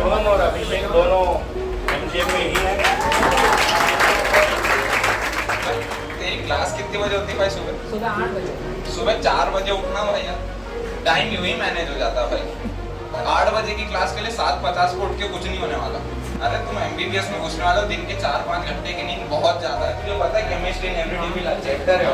शुभम और अभिषेक दोनों एमजीएम में ही हैं। तेरी क्लास कितने बजे होती है भाई? सुबह सुबह 8 बजे। सुबह 4 बजे उठना भैया, टाइम यूं ही मैनेज हो जाता भाई। 8 बजे की क्लास के लिए 7:50 को उठ के कुछ नहीं होने वाला। अरे तुम एमबीबीएस में घुसने वाले हो, दिन के 4-5 घंटे की नींद बहुत ज्यादा है। तुझे पता है chemistry in every day chapter है।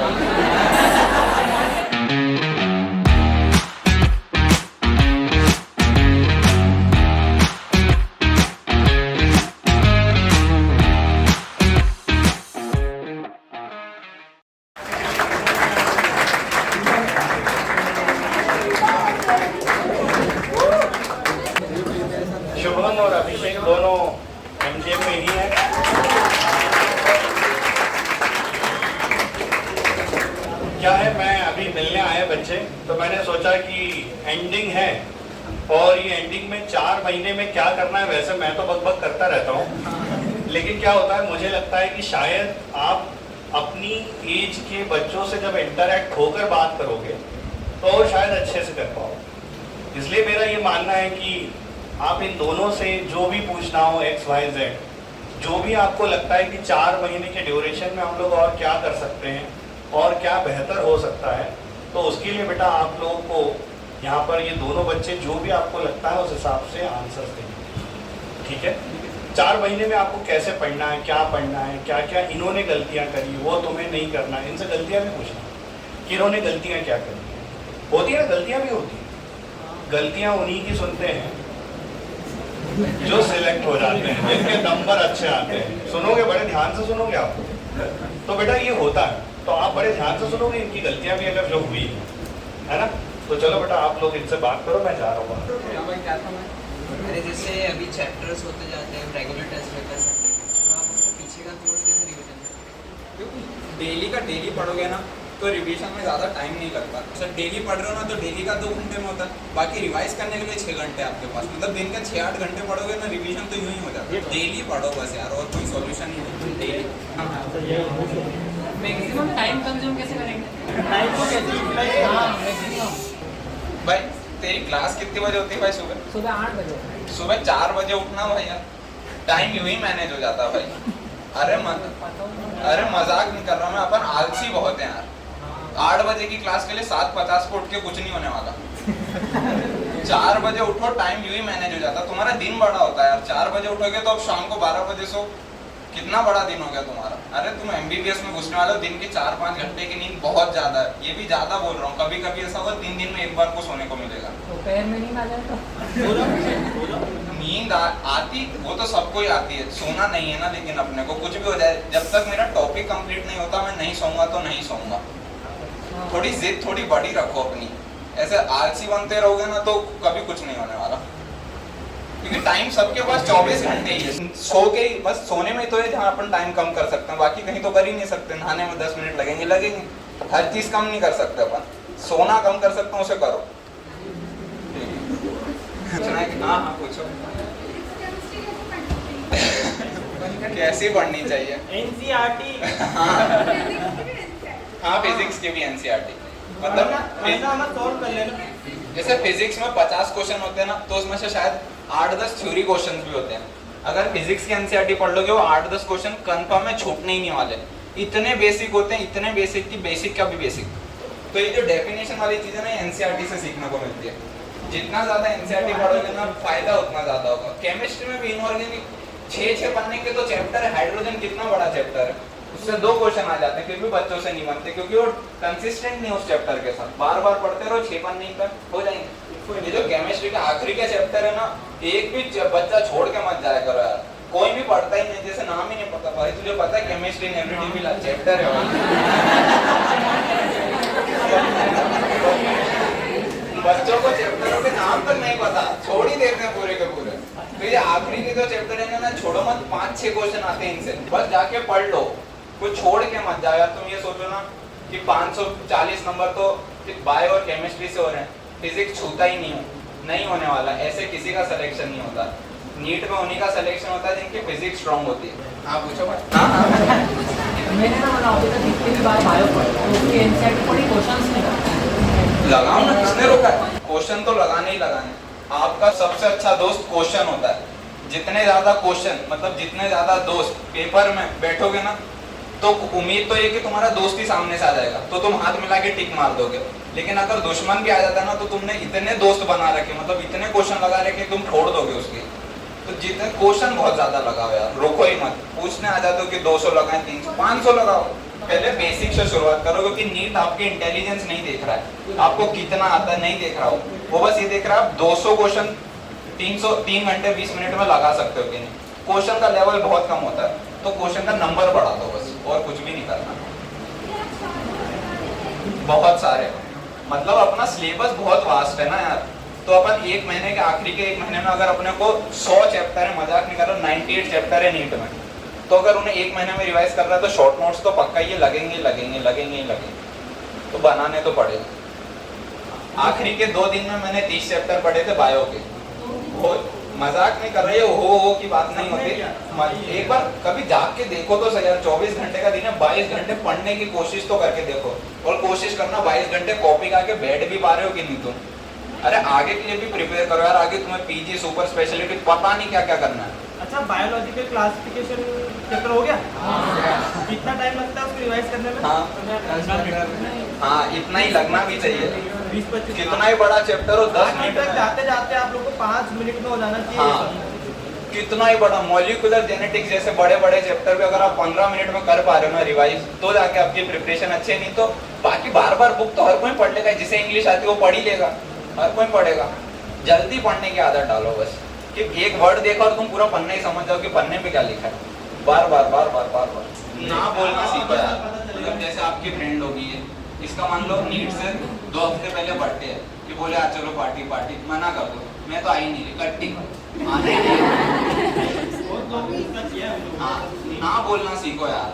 शुभम और अभिषेक दोनों एमजीएम में ही हैं। क्या है, मैं अभी मिलने आए बच्चे, तो मैंने सोचा कि एंडिंग है और ये एंडिंग में 4 महीने में क्या करना है। वैसे मैं तो बकबक करता रहता हूँ, लेकिन क्या होता है, मुझे लगता है कि शायद आप अपनी एज के बच्चों से जब इंटरेक्ट होकर बात करोगे तो शायद अच्छे से कर पाओ। इसलिए मेरा ये मानना है कि आप इन दोनों से जो भी पूछना हो XYZ, जो भी आपको लगता है कि 4 महीने के ड्यूरेशन में हम लोग और क्या कर सकते हैं और क्या बेहतर हो सकता है, तो उसके लिए बेटा आप लोगों को यहाँ पर ये दोनों बच्चे जो भी आपको लगता है उस हिसाब से आंसर्स देंगे। ठीक है? 4 महीने में आपको कैसे पढ़ना है, क्या पढ़ना है, क्या क्या इन्होंने गलतियाँ करी वो तुम्हें नहीं करना है। इनसे गलतियाँ भी पूछना कि इन्होंने गलतियाँ क्या करी हैं। होती है ना, गलतियाँ भी होती हैं। गलतियाँ उन्हीं की सुनते हैं जो सिलेक्ट हो जाते हैं, जिनके नंबर अच्छे आते हैं। सुनोगे, बड़े ध्यान से सुनोगे आप, तो बेटा ये होता है। तो आप बड़े ध्यान से सुनोगे, इनकी गलतियां भी अगर जो हुई है ना, तो चलो बेटा आप लोग इनसे बात करो, मैं जा रहा हूँ। अरे जैसे अभी चैप्टर्स होते जाते हैं, रेगुलर टेस्ट रहता है संडे को, तो आप उसके पीछे का कोर्स कैसे रिवीजन करेंगे? डेली का डेली पढ़ोगे ना तो रिवीजन में ज़्यादा टाइम नहीं लगता। सर डेली पढ़ रहे हो ना तो डेली का 2 घंटे में होता है, बाकी रिवाइज करने के लिए 6 घंटे आपके पास। मतलब दिन का 6-8 घंटे पढ़ोगे ना, रिवीजन तो यूं ही हो जाता है। डेली पढ़ो बस यार, और कोई सॉल्यूशन नहीं है। डेली मैक्सिमम टाइम कंज्यूम कैसे करेंगे? टाइम को कैसे यूटिलाइज? हाँ, मैक्सिमम। भाई तेरी क्लास कितने बजे होती है भाई? सुबह 8 बजे। सुबह 4 बजे उठना भैया, टाइम यूं ही मैनेज हो जाता है भाई। अरे मजाक नहीं कर रहा मैं, अपन आलसी बहुत है यार। 8 बजे की क्लास के लिए 7:50 को उठ के कुछ नहीं होने वाला। 4 बजे उठो, टाइम यूं ही मैनेज हो जाता। तुम्हारा दिन बड़ा होता है यार। 4 बजे उठोगे तो अब शाम को 12 बजे सो, कितना बड़ा दिन हो गया तुम्हारा। अरे तुम एमबीबीएस में घुसने वाले हो, दिन के 4-5 घंटे की नींद बहुत ज्यादा है। ये भी ज्यादा बोल रहा हूँ, कभी कभी ऐसा होगा 3 दिन में एक बार को सोने को मिलेगा। दोपहर में नींद आ जाए तो नींद आती, वो तो सबको ही आती है, सोना नहीं है ना। लेकिन अपने को कुछ भी हो जाए, जब तक मेरा टॉपिक कंप्लीट नहीं होता मैं नहीं सोऊंगा तो नहीं सोऊंगा। थोड़ी जिद थोड़ी बड़ी रखो अपनी। ऐसे आलसी बनते रहोगे ना तो कभी कुछ नहीं होने वाला, क्योंकि टाइम सबके पास 24 घंटे ही है। सो के ही बस, सोने में तो है जहाँ अपन टाइम कम कर सकते हैं, बाकी कहीं तो कर ही नहीं सकते। नहाने में 10 मिनट लगेंगे। हर चीज कम नहीं कर सकते अपन। सोना कम कर सकते हैं, उसे करो। हाँ पूछो। कैसी पढ़नी चाहिए? एनसीईआरटी। हाँ फिजिक्स की भी एनसीईआरटी, मतलब सॉल्व कर लेना। जैसे फिजिक्स में 50 क्वेश्चन होते हैं ना, तो उसमें से शायद 8-10 थ्योरी क्वेश्चंस भी होते हैं। अगर फिजिक्स की एनसीईआरटी पढ़ लोगे, वो 8-10 क्वेश्चन कंफर्म में छूटने ही नहीं वाले। इतने बेसिक होते हैं, इतने बेसिक की बेसिक का भी बेसिक। तो ये जो डेफिनेशन वाली चीजें ना, एनसीईआरटी से सीखने को मिलती है। जितना ज्यादा एनसीईआरटी पढ़ोगे ना, फायदा उतना ज्यादा होगा। केमिस्ट्री में भी इनऑर्गेनिक 6 पन्ने के तो चैप्टर है। हाइड्रोजन कितना बड़ा चैप्टर है, उससे 2 क्वेश्चन आ जाते हैं, फिर भी बच्चों से नहीं बनते, क्योंकि वो कंसिस्टेंट नहीं उस चैप्टर के साथ। बार बार पढ़ते रहो, 6 पन्ने पर हो जाएंगे। ये जो केमिस्ट्री का आखिरी का चैप्टर है ना, एक भी बच्चा छोड़ के मत जाया करो यार। कोई भी पढ़ता ही नहीं, जैसे नाम ही नहीं पता। भाई तुझे पता है chemistry in every day chapter है। बच्चों को चैप्टरों के नाम तक नहीं पता, छोड़ ही देते हैं पूरे के पूरे। तो ये आखिरी के जो चैप्टर है ना, छोड़ो मत। 5-6 क्वेश्चन आते हैं इनसे, बस जाके पढ़ लो, कुछ छोड़ के मत जाओ यार। तुम ये सोचो ना कि 540 नंबर तो बायो और केमिस्ट्री से हो रहे हैं, फिजिक्स छूता ही नहीं होने वाला। ऐसे किसी का सिलेक्शन नहीं होता। नीट में उन्हीं का सिलेक्शन होता है जिनकी फिजिक्स स्ट्रांग होती है। हाँ पूछो भाई। मैंने ना मतलब अभी तक जितनी भी बार बायो पढ़ी, तो उसकी एनसीईआरटी पढ़ी, क्वेश्चंस नहीं करता। लगाओ ना, किसने रोका है? क्वेश्चन तो लगाने ही लगाने। आपका सबसे अच्छा दोस्त क्वेश्चन होता है। जितने ज्यादा क्वेश्चन मतलब जितने ज्यादा दोस्त पेपर में बैठोगे ना, तो उम्मीद तो ये कि तुम्हारा दोस्त ही सामने से आ जाएगा तो तुम हाथ मिला के टिक मार दोगे। लेकिन अगर दुश्मन भी आ जाता है ना, तो तुमने इतने दोस्त बना रखे, मतलब इतने क्वेश्चन लगा रखे तुम छोड़ दोगे उसके। तो जितने क्वेश्चन बहुत ज्यादा लगाओ यार, रोको ही मत। पूछने आ जाते हो कि 200 लगाएं, 300, 500 लगाओ। पहले बेसिक से शुरुआत करो, क्योंकि नीट आपके इंटेलिजेंस नहीं देख रहा है, आपको कितना आता है नहीं देख रहा हो, वो बस ये देख रहा है आप 200 क्वेश्चन 3 घंटे 20 मिनट में लगा सकते हो कि नहीं। क्वेश्चन का लेवल बहुत कम होता है, तो क्वेश्चन का नंबर बढ़ा दो बस, और कुछ भी नहीं करना। बहुत सारे, मतलब अपना सिलेबस बहुत वास्ट है ना यार। तो अपन एक महीने के आखिरी के 1 महीने में अगर अपने को 100 चैप्टर है, मजाक नहीं कर रहा, 98 चैप्टर है नीट में, तो अगर उन्हें 1 महीने में रिवाइज कर रहा है तो शॉर्ट नोट्स तो पक्का ये लगेंगे। तो बनाने तो पड़ेगा। आखिरी के 2 दिन में मैंने 30 चैप्टर पढ़े थे बायो के। वो मजाक नहीं कर रहे हो की बात नहीं होती। एक बार कभी जाग के देखो तो सही यार, 24 घंटे का दिन है, 22 घंटे पढ़ने की कोशिश तो करके देखो। और कोशिश करना 22 घंटे कॉपी का के बैठ भी पा रहे हो कि नहीं तुम। अरे आगे के लिए भी प्रिपेयर करो यार, आगे तुम्हें पीजी सुपर स्पेशलिटी पता नहीं क्या क्या करना है। अच्छा, बायोलॉजिकल क्लासिफिकेशन चैप्टर हो गया? कितना टाइम लगता है उसको रिवाइज करने में? हाँ, इतना ही लगना भी चाहिए। 20-25 कितना ही बड़ा चैप्टर हो, 10 मिनट तक जाते जाते आप लोग को 5 मिनट में हो जाना चाहिए। हाँ, कितना ही बड़ा मॉलिक्यूलर जेनेटिक्स जैसे बड़े बड़े चैप्टर भी अगर आप 15 मिनट में कर पा रहे हो ना रिवाइज, तो जाके आपकी प्रिपरेशन अच्छी है। नहीं तो बाकी बार बार बुक तो हर कोई पढ़ लेगा, जिसे इंग्लिश आती है वो पढ़ ही लेगा, हर कोई पढ़ेगा। जल्दी पढ़ने की आदत डालो बस, कि एक वर्ड देखा और तुम पूरा पन्ना ही समझ जाओ कि पन्ने पे क्या लिखा है। बार बार ना बोलना सीखो यार। मतलब जैसे आपकी फ्रेंड होगी है, इसका मान लो नीट से 2 हफ्ते पहले बर्थडे है, कि बोले आज चलो पार्टी, मना कर दो, मैं तो आई नहीं रही, कट्टी आने हाँ, ना बोलना सीखो यार।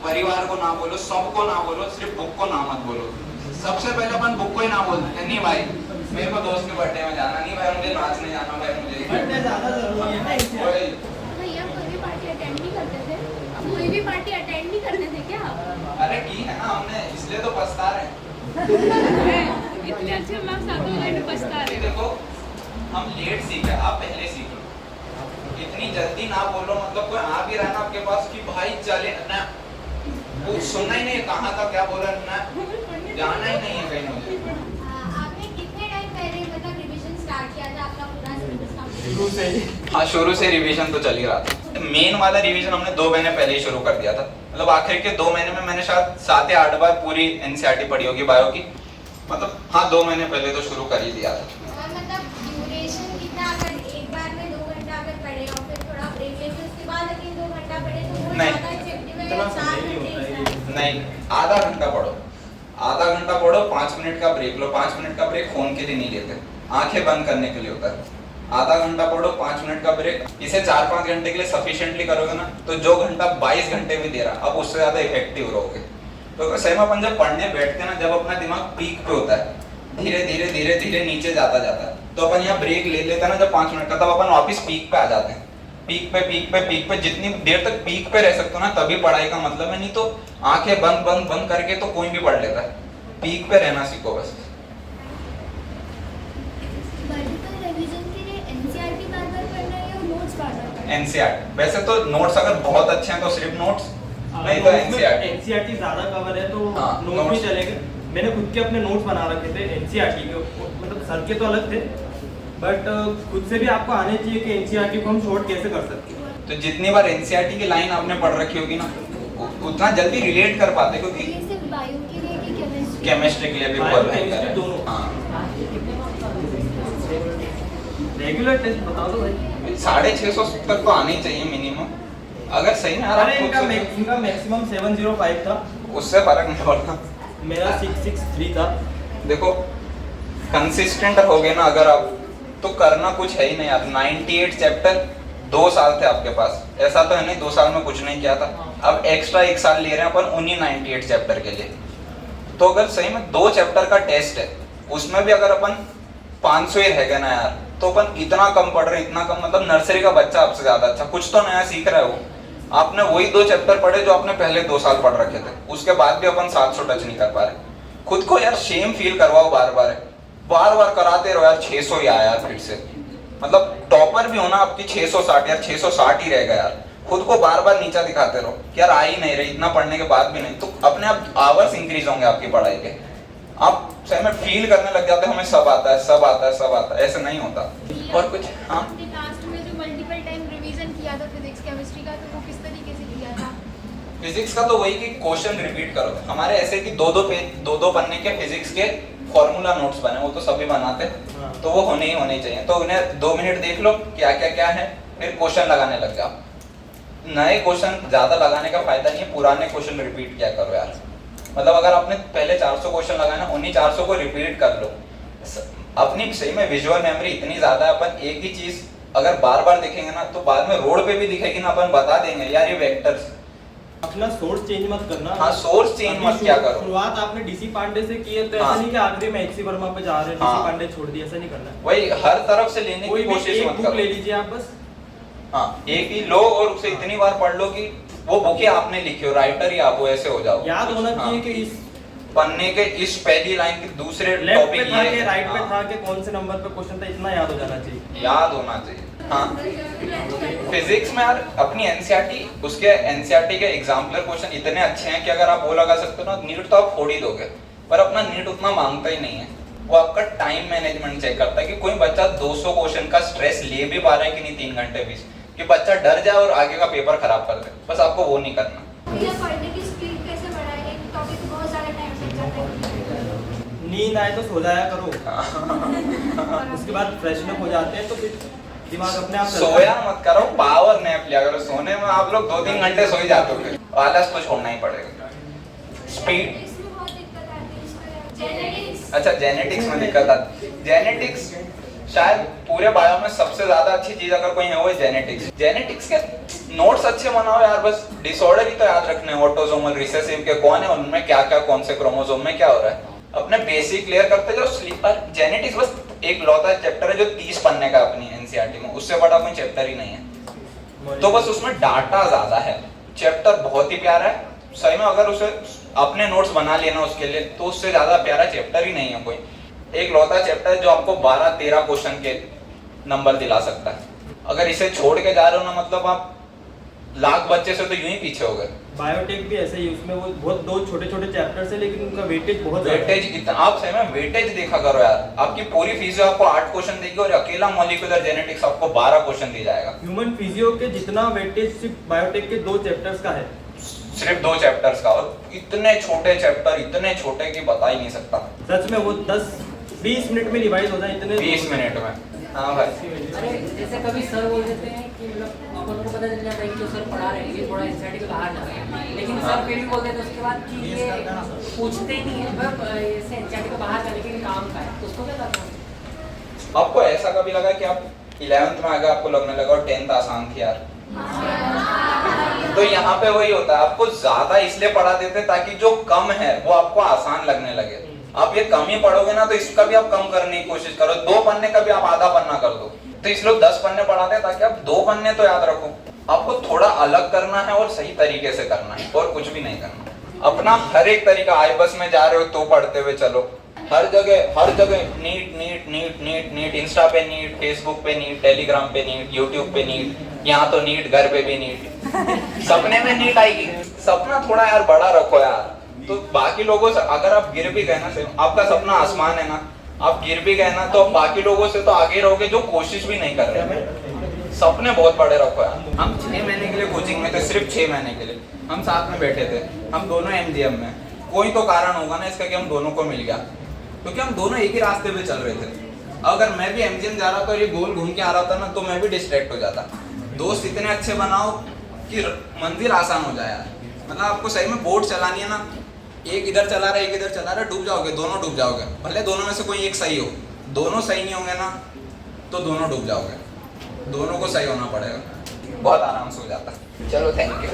परिवार को ना बोलो, सबको ना बोलो, सिर्फ बुक को ना मत बोलो। सबसे पहले अपन बुक को ही ना बोलते हैं, नहीं भाई मेरे को दोस्त के बर्थडे में जाना, नहीं भाई मुझे नाचने जाना, भाई मुझे बर्थडे ज्यादा जरूरी है ना इससे। भैया कोई भी पार्टी अटेंड नहीं करते थे? कोई भी पार्टी अटेंड नहीं करते थे क्या? अरे की है ना हमने, इसलिए तो पछता रहे हैं। इतने अच्छे मार्क्स आते हुए भी पछता रहे। देखो हम लेट सीखे, आप पहले सीखो। इतनी जल्दी ना बोलो, मतलब कोई आ भी रहा ना आपके पास कि भाई चले ना, वो सुनना ही नहीं कहाँ था क्या बोला ना, जाना ही नहीं है कहीं मुझे। आपने कितने टाइम पहले मतलब रिवीजन स्टार्ट किया था आपका पूरा सिलेबस कंप्लीट? शुरू से ही। हाँ, शुरू से रिवीजन तो चल ही रहा था। मेन वाला रिवीजन हमने 2 महीने पहले ही शुरू कर दिया था। मतलब आखिर के 2 महीने में मैंने शायद 7 या 8 बार पूरी एनसीईआरटी पढ़ी होगी बायो की। मतलब हाँ, 2 महीने पहले तो शुरू कर ही दिया था। और मतलब ड्यूरेशन कितना, अगर एक बार में 2 घंटा अगर पढ़े और फिर थोड़ा ब्रेक लेके उसके बाद अगले 2 घंटा पढ़े तो वो नहीं। ज्यादा इफेक्टिव है? इतना 4 समय नहीं होता है। घंटे? नहीं, आधा घंटा पढ़ो, आधा घंटा पढ़ो, 5 मिनट का ब्रेक लो। 5 मिनट का ब्रेक फोन के लिए नहीं लेते, आंखें बंद करने के लिए होता है। आधा घंटा पढ़ो, 5 मिनट का ब्रेक। इसे 4-5 घंटे के लिए सफिशिएंटली करोगे ना, तो जो घंटा 22 घंटे भी दे रहा, अब उससे ज्यादा इफेक्टिव रहोगे। तो सही में अपन जब पढ़ने बैठते हैं ना, जब अपना दिमाग पीक पे होता है, धीरे नीचे जाता है, तो अपन यहाँ ब्रेक ले लेते हैं ना जब 5 मिनट का, तब अपन वापस पीक पे आ जाते हैं। पीक पे जितनी देर तक पीक पे रह सकते हो ना, तभी पढ़ाई का मतलब है। नहीं तो आंखें बंद करके तो कोई भी पढ़ लेता है। पीक पे रहना सीखो बस। वर्टिकल रिवीजन के लिए एनसीईआरटी बार-बार पढ़ना है या नोट्स बार-बार पढ़ना है? एनसीईआरटी, वैसे तो नोट्स अगर बहुत अच्छे हैं तो सिर्फ नोट्स, नहीं तो एनसीईआरटी। एनसीईआरटी ज्यादा कवर है तो हाँ, नोट्स भी notes। चलेंगे। मैंने खुद के अपने नोट्स बना रखे थे एनसीईआरटी के, मतलब सर के तो अलग थे, बट खुद से भी आपको आने चाहिए कि एनसीईआरटी को हम शॉर्ट कैसे कर सकते हैं। तो जितनी बार एनसीईआरटी की लाइन आपने पढ़ रखी होगी ना, उतना जल्दी रिलेट कर पाते, क्योंकि ये सिर्फ बायो के लिए कि केमिस्ट्री? केमिस्ट्री के लिए भी Bio, बहुत chemistry बेहतर दोनों। है। हाँ, रेगुलर टेस्ट बता दो भाई। 650 तक तो आने ही चाहिए मिनिमम। अगर सही में अरे इनका मैक्सिमम 705 था, उससे फर्क नहीं पड़ता। मेरा 663 था। देखो कंसिस्टेंट हो गए ना अगर आप, तो करना कुछ है ही नहीं यार। 98 चैप्टर 2 साल थे आपके पास, ऐसा तो है नहीं 2 साल में कुछ नहीं किया था। अब एक्स्ट्रा 1 साल ले रहे हैं अपन उन्हीं 98 चैप्टर के लिए। तो अगर सही में 2 चैप्टर का टेस्ट है, उसमें भी अगर अपन 500 ही रह गए ना यार, तो अपन इतना कम पढ़ रहे हैं, इतना कम, मतलब नर्सरी का बच्चा आपसे ज्यादा अच्छा, कुछ तो नया सीख रहा है वो। आपने वही 2 चैप्टर पढ़े जो आपने पहले 2 साल पढ़ रखे थे, उसके बाद भी अपन 700 टच नहीं कर पा रहे। खुद को यार शेम फील करवाओ, बार बार कराते रहो यार। 600 ही आया यार फिर से, मतलब टॉपर भी होना आपकी 660 यार 660 ही रहेगा यार, खुद को बार बार नीचा दिखाते रहो कि यार आ ही नहीं रही, इतना पढ़ने के बाद भी नहीं, तो अपने आप आवर्स इंक्रीज होंगे आपकी पढ़ाई के, आप सही में फील करने लग जाते हो हमें सब आता है सब आता है सब आता है, ऐसे नहीं होता। और कुछ हाँ आपने लास्ट में जो मल्टीपल टाइम रिवीजन किया था फिजिक्स केमिस्ट्री का, तो वो किस तरीके से किया था? फिजिक्स का तो वही कि क्वेश्चन रिपीट करो, हमारे ऐसे कि दो दो पन्ने के फिजिक्स के फॉर्मूला नोट्स बने, वो तो सभी बनाते हैं, तो वो होने ही होने चाहिए, तो उन्हें 2 मिनट देख लो क्या क्या क्या है, फिर क्वेश्चन लगाने लग जाओ। नए क्वेश्चन ज्यादा लगाने का फायदा नहीं है, पुराने क्वेश्चन रिपीट क्या करो यार, मतलब अगर आपने पहले 400 क्वेश्चन लगाए ना, उन्हीं 400 को रिपीट कर लो। अपनी सही में विजुअल मेमोरी इतनी ज्यादा है, अपन एक ही चीज अगर बार बार देखेंगे ना तो बाद में रोड पे भी दिखेगी ना, अपन बता देंगे यार ये वेक्टर्स। अपना सोर्स चेंज मत करना। हाँ सोर्स चेंज मत क्या करो। शुरुआत आपने डीसी पांडे से की है, तो हाँ। ऐसा नहीं कि आखिरी में एचसी वर्मा पे जा रहे हैं, हाँ। डीसी पांडे छोड़ दिया, ऐसा नहीं करना है। वही हर तरफ से लेने कोई की भी कोशिश एक मत बुक करो। ले लीजिए आप बस। हाँ एक ही लो और उसे इतनी बार पढ़ लो कि वो बुक ही आपने लिखी हो, राइटर ही आप हो, ऐसे हो जाओ। याद होना हाँ। चाहिए कि इस पन्ने के इस पहली लाइन के दूसरे लेफ्ट पे टॉपिक था ये कि है। राइट पे हाँ, था कि कौन से नंबर पे क्वेश्चन था, इतना याद हो जाना चाहिए। याद होना चाहिए। हाँ फिजिक्स में यार अपनी एनसीईआरटी, उसके एनसीईआरटी के एग्जाम्पलर क्वेश्चन इतने अच्छे हैं कि अगर आप वो लगा सकते हो ना, नीट तो आप फोड़ ही दोगे, पर अपना नीट उतना मांगता ही नहीं है, वो आपका टाइम मैनेजमेंट चेक करता है कि कोई बच्चा 200 क्वेश्चन का स्ट्रेस ले भी पा रहा है कि नहीं 3 घंटे 20, कि बच्चा डर जाए और आगे का पेपर खराब कर दे, बस आपको वो नहीं करना। भैया पढ़ने की स्पीड कैसे बढ़ाएं? एक टॉपिक को बहुत ज़्यादा टाइम लग जाता है। नींद आए तो सो जाया करो, उसके बाद फ्रेशन अप हो जाते हैं तो फिर दिमाग अपने आप चलता है। सोया मत करो, पावर नैप लिया करो, सोने में आप लोग 2-3 घंटे सो ही जाते हो, आलस तो छोड़ना ही पड़ेगा। स्पीड इसमें बहुत दिक्कत आती है, इसमें जेनेटिक्स। अच्छा जेनेटिक्स में दिक्कत आती है। जेनेटिक्स शायद पूरे बायो में सबसे ज्यादा अच्छी चीज अगर कोई है वो है जेनेटिक्स। जेनेटिक्स के नोट्स अच्छे बनाओ यार, बस डिसऑर्डर ही तो याद रखने हैं, ऑटोसोमल रिसेसिव के कौन है, उनमें क्या क्या कौन से क्रोमोसोम में क्या हो रहा है, अपने बेसिक क्लियर करते जाओ। स्लीपर जेनेटिक्स बस एक लौता चैप्टर है जो 30 पन्ने का अपनी एनसीईआरटी में, उससे बड़ा कोई चैप्टर ही नहीं है, तो बस उसमें डाटा ज्यादा है, चैप्टर बहुत ही प्यारा है सही में, अगर उसे अपने नोट्स बना लेना उसके लिए तो उससे ज्यादा प्यारा चैप्टर ही नहीं है कोई। एक लौता चैप्टर जो आपको 12-13 क्वेश्चन के नंबर दिला सकता है, अगर इसे छोड़ के जा रहे हो ना मतलब आप लाख बच्चे से तो यूं ही पीछे हो गए। बायोटेक भी ऐसे ही, उसमें वो बहुत 2 छोटे-छोटे चैप्टर्स है लेकिन उनका वेटेज बहुत ज्यादा है। वेटेज इतना, आप सही में वेटेज देखा करो यार, आपकी पूरी फिजियो आपको 8 क्वेश्चन देगी और अकेला मॉलिक्यूलर जेनेटिक्स आपको 12 क्वेश्चन दिया जाएगा। ह्यूमन फिजियो के जितना वेटेज सिर्फ बायोटेक के 2 चैप्टर्स का है, सिर्फ 2 चैप्टर्स का, और इतने छोटे चैप्टर, इतने छोटे कि बता ही नहीं सकता। सच में वो 10-20 मिनट में रिवाइज हो जाए, इतने 20 मिनट में। हाँ भाई अरे जैसे कभी सर बोल देते हैं कि मतलब अपन को पता चल जाता है कि जो सर पढ़ा रहे हैं ये थोड़ा एनसीईआरटी के बाहर जा रहा है, लेकिन सर फिर भी बोल देते हैं उसके बाद कि ये पूछते ही नहीं है, मतलब ऐसे एनसीईआरटी के बाहर जाने के काम का है, तो उसको क्या करना है? आपको ऐसा कभी लगा कि आप 11th में आ गए, आपको लगने लगा और 10th आसान थी यार, तो यहाँ पे वही होता है, आपको ज्यादा इसलिए पढ़ा देते ताकि जो कम है वो आपको आसान लगने लगे। आप ये कम ही पढ़ोगे ना तो इसका भी आप कम करने की कोशिश करो, 2 पन्ने का भी आप आधा पन्ना कर दो, तो इसलिए 10 पन्ने पढ़ाते हैं ताकि आप 2 पन्ने तो याद रखो। आपको थोड़ा अलग करना है और सही तरीके से करना है, और कुछ भी नहीं करना। अपना हर एक तरीका, आई बस में जा रहे हो तो पढ़ते हुए चलो, हर जगह NEET NEET NEET NEET NEET, Insta पे नीट, फेसबुक पे नीट, टेलीग्राम पे नीट, यूट्यूब पे नीट, यहाँ तो नीट, घर पे भी नीट, सपने में नीट आएगी। सपना थोड़ा यार बड़ा रखो यार, तो बाकी लोगों से अगर आप गिर भी गए ना, आपका सपना आसमान है ना, आप गिर भी गए ना तो बाकी लोगों से तो आगे रहोगे जो कोशिश भी नहीं कर रहे। सपने बहुत बड़े रखो यार। हम 6 महीने के लिए कोचिंग में थे, सिर्फ 6 महीने के लिए हम साथ में बैठे थे, हम दोनों एमजीएम में, कोई तो कारण होगा ना इसका कि हम दोनों को मिल गया, क्योंकि हम दोनों एक ही रास्ते पे चल रहे थे। अगर मैं भी एमजीएम जा रहा था और ये गोल घूम के आ रहा था ना तो मैं भी डिस्ट्रैक्ट हो जाता। दोस्त इतने अच्छे बनाओ कि मंजिल आसान हो जाए यार, मतलब आपको सही में बोट चलानी है ना, एक इधर चला रहा है एक इधर चला रहा है, डूब जाओगे, दोनों डूब जाओगे, भले दोनों में से कोई एक सही हो, दोनों सही नहीं होंगे ना तो दोनों डूब जाओगे, दोनों को सही होना पड़ेगा, बहुत आराम से हो जाता। चलो थैंक यू।